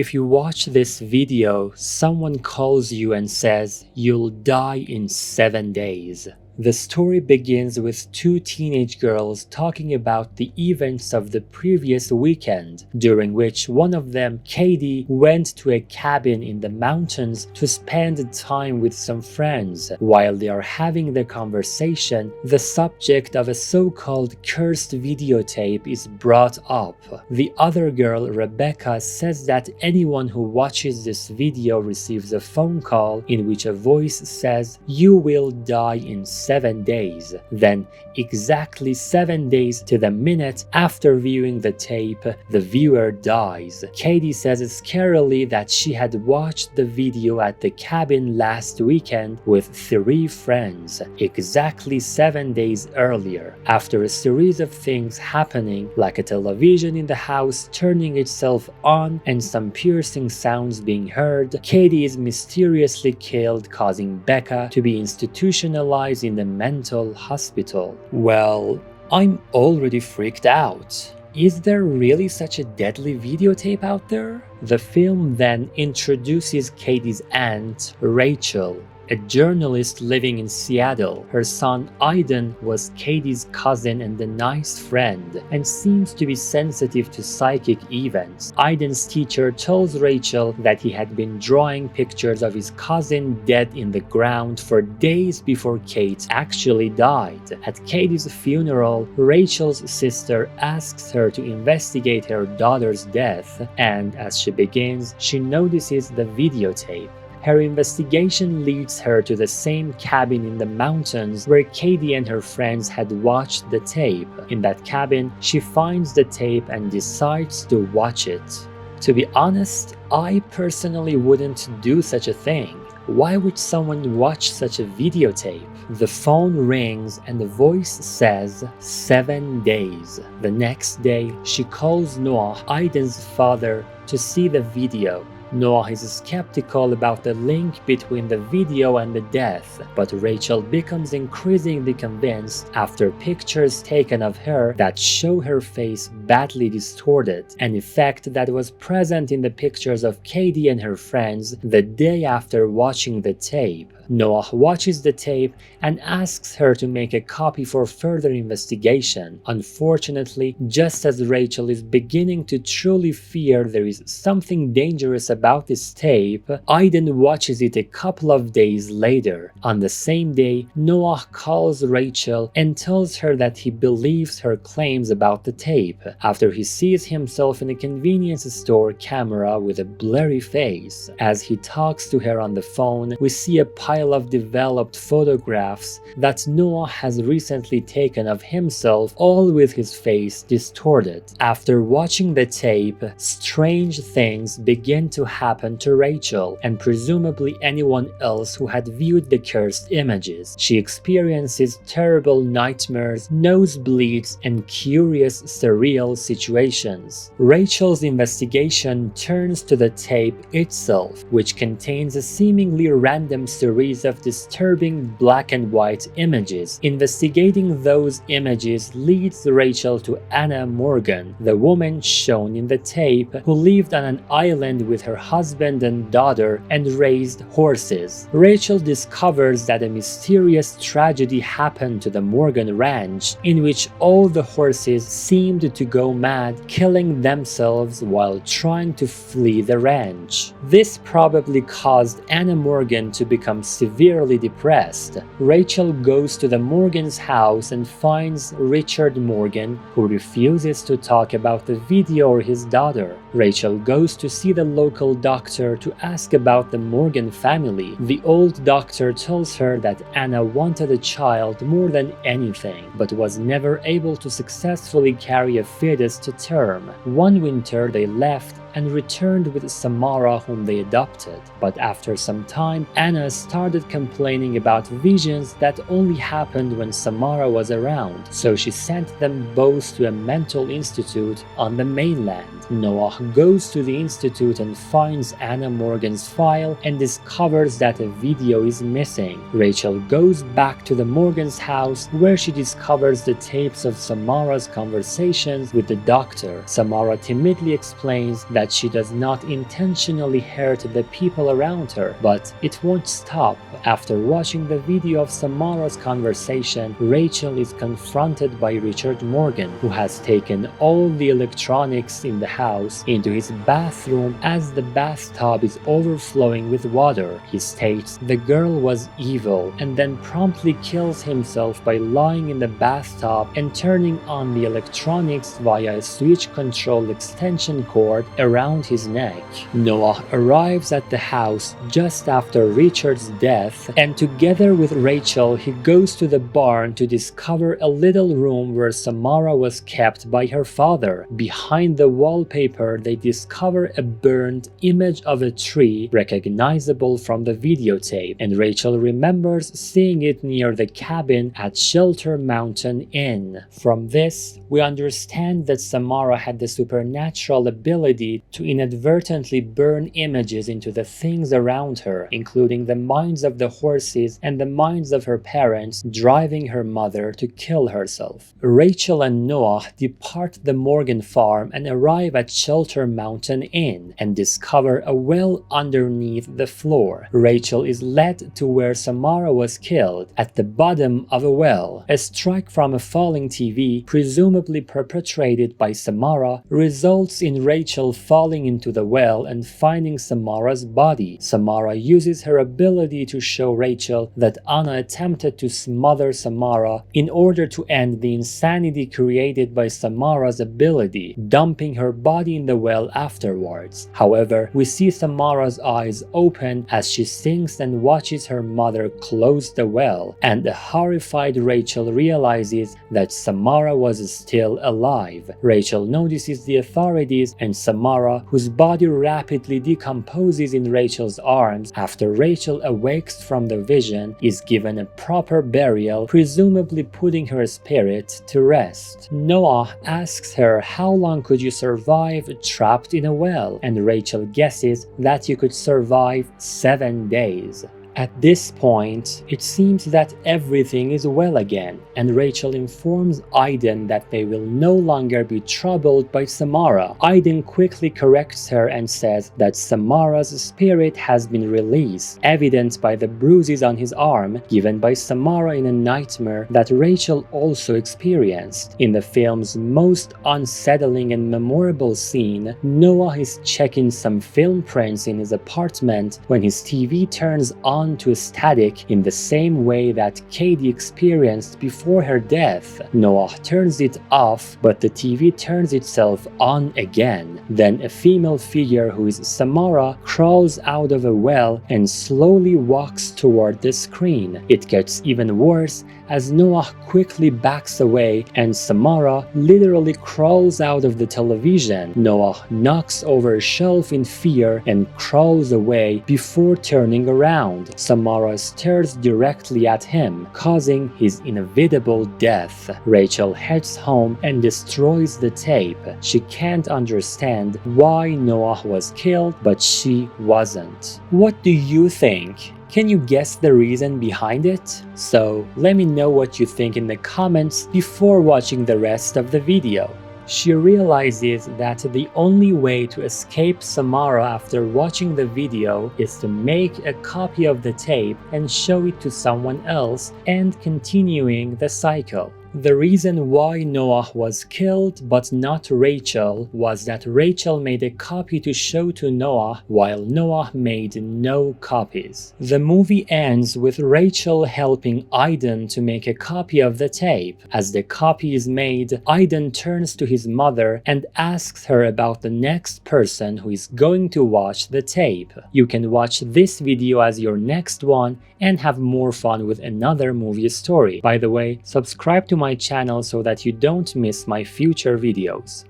If you watch this video, someone calls you and says you'll die in 7 days. The story begins with two teenage girls talking about the events of the previous weekend, during which one of them, Katie, went to a cabin in the mountains to spend time with some friends. While they are having their conversation, the subject of a so-called cursed videotape is brought up. The other girl, Rebecca, says that anyone who watches this video receives a phone call in which a voice says, "You will die in 7 days. Then, exactly 7 days to the minute after viewing the tape, the viewer dies. Katie says scarily that she had watched the video at the cabin last weekend with 3 friends, exactly 7 days earlier. After a series of things happening, like a television in the house turning itself on and some piercing sounds being heard, Katie is mysteriously killed, causing Becca to be institutionalized in the mental hospital." Well, I'm already freaked out. Is there really such a deadly videotape out there? The film then introduces Katie's aunt, Rachel, a journalist living in Seattle. Her son Aiden was Katie's cousin and a nice friend, and seems to be sensitive to psychic events. Aiden's teacher tells Rachel that he had been drawing pictures of his cousin dead in the ground for days before Kate actually died. At Katie's funeral, Rachel's sister asks her to investigate her daughter's death, and as she begins, she notices the videotape. Her investigation leads her to the same cabin in the mountains where Katie and her friends had watched the tape. In that cabin, she finds the tape and decides to watch it. To be honest, I personally wouldn't do such a thing. Why would someone watch such a videotape? The phone rings and the voice says 7 days. The next day, she calls Noah, Aiden's father, to see the video. Noah is skeptical about the link between the video and the death, but Rachel becomes increasingly convinced after pictures taken of her that show her face badly distorted, an effect that was present in the pictures of Katie and her friends the day after watching the tape. Noah watches the tape and asks her to make a copy for further investigation. Unfortunately, just as Rachel is beginning to truly fear there is something dangerous about this tape, Aiden watches it a couple of days later. On the same day, Noah calls Rachel and tells her that he believes her claims about the tape, after he sees himself in a convenience store camera with a blurry face. As he talks to her on the phone, we see a pile of developed photographs that Noah has recently taken of himself, all with his face distorted. After watching the tape, strange things begin to happen to Rachel and presumably anyone else who had viewed the cursed images. She experiences terrible nightmares, nosebleeds, and curious, surreal situations. Rachel's investigation turns to the tape itself, which contains a seemingly random series of disturbing black and white images. Investigating those images leads Rachel to Anna Morgan, the woman shown in the tape, who lived on an island with her husband and daughter and raised horses. Rachel discovers that a mysterious tragedy happened to the Morgan ranch, in which all the horses seemed to go mad, killing themselves while trying to flee the ranch. This probably caused Anna Morgan to become severely depressed. Rachel goes to the Morgan's house and finds Richard Morgan, who refuses to talk about the video or his daughter. Rachel goes to see the local doctor to ask about the Morgan family. The old doctor tells her that Anna wanted a child more than anything, but was never able to successfully carry a fetus to term. One winter they left and returned with Samara, whom they adopted. But after some time, Anna started complaining about visions that only happened when Samara was around, so she sent them both to a mental institute on the mainland. Noah goes to the institute and finds Anna Morgan's file and discovers that a video is missing. Rachel goes back to the Morgan's house, where she discovers the tapes of Samara's conversations with the doctor. Samara timidly explains that that she does not intentionally hurt the people around her, but it won't stop. After watching the video of Samara's conversation, Rachel is confronted by Richard Morgan, who has taken all the electronics in the house into his bathroom as the bathtub is overflowing with water. He states the girl was evil and then promptly kills himself by lying in the bathtub and turning on the electronics via a switch control extension cord around his neck. Noah arrives at the house just after Richard's death, and together with Rachel he goes to the barn to discover a little room where Samara was kept by her father. Behind the wallpaper they discover a burned image of a tree recognizable from the videotape, and Rachel remembers seeing it near the cabin at Shelter Mountain Inn. From this, we understand that Samara had the supernatural ability to inadvertently burn images into the things around her, including the minds of the horses and the minds of her parents, driving her mother to kill herself. Rachel and Noah depart the Morgan farm and arrive at Shelter Mountain Inn and discover a well underneath the floor. Rachel is led to where Samara was killed, at the bottom of a well. A strike from a falling TV, presumably perpetrated by Samara, results in Rachel falling into the well and finding Samara's body. Samara uses her ability to show Rachel that Anna attempted to smother Samara in order to end the insanity created by Samara's ability, dumping her body in the well afterwards. However, we see Samara's eyes open as she sinks and watches her mother close the well, and the horrified Rachel realizes that Samara was still alive. Rachel notices the authorities, and Samara, whose body rapidly decomposes in Rachel's arms after Rachel awakes from the vision, is given a proper burial, presumably putting her spirit to rest. Noah asks her how long could you survive trapped in a well, and Rachel guesses that you could survive 7 days. At this point, it seems that everything is well again, and Rachel informs Aiden that they will no longer be troubled by Samara. Aiden quickly corrects her and says that Samara's spirit has been released, evidenced by the bruises on his arm given by Samara in a nightmare that Rachel also experienced. In the film's most unsettling and memorable scene, Noah is checking some film prints in his apartment when his TV turns on to a static in the same way that Katie experienced before her death. Noah turns it off, but the TV turns itself on again. Then a female figure who is Samara crawls out of a well and slowly walks toward the screen. It gets even worse as Noah quickly backs away and Samara literally crawls out of the television. Noah knocks over a shelf in fear and crawls away before turning around. Samara stares directly at him, causing his inevitable death. Rachel heads home and destroys the tape. She can't understand why Noah was killed, but she wasn't. What do you think? Can you guess the reason behind it? So let me know what you think in the comments before watching the rest of the video. She realizes that the only way to escape Samara after watching the video is to make a copy of the tape and show it to someone else, and continuing the cycle. The reason why Noah was killed but not Rachel was that Rachel made a copy to show to Noah while Noah made no copies. The movie ends with Rachel helping Aiden to make a copy of the tape. As the copy is made, Aiden turns to his mother and asks her about the next person who is going to watch the tape. You can watch this video as your next one and have more fun with another movie story. By the way, subscribe to my channel so that you don't miss my future videos.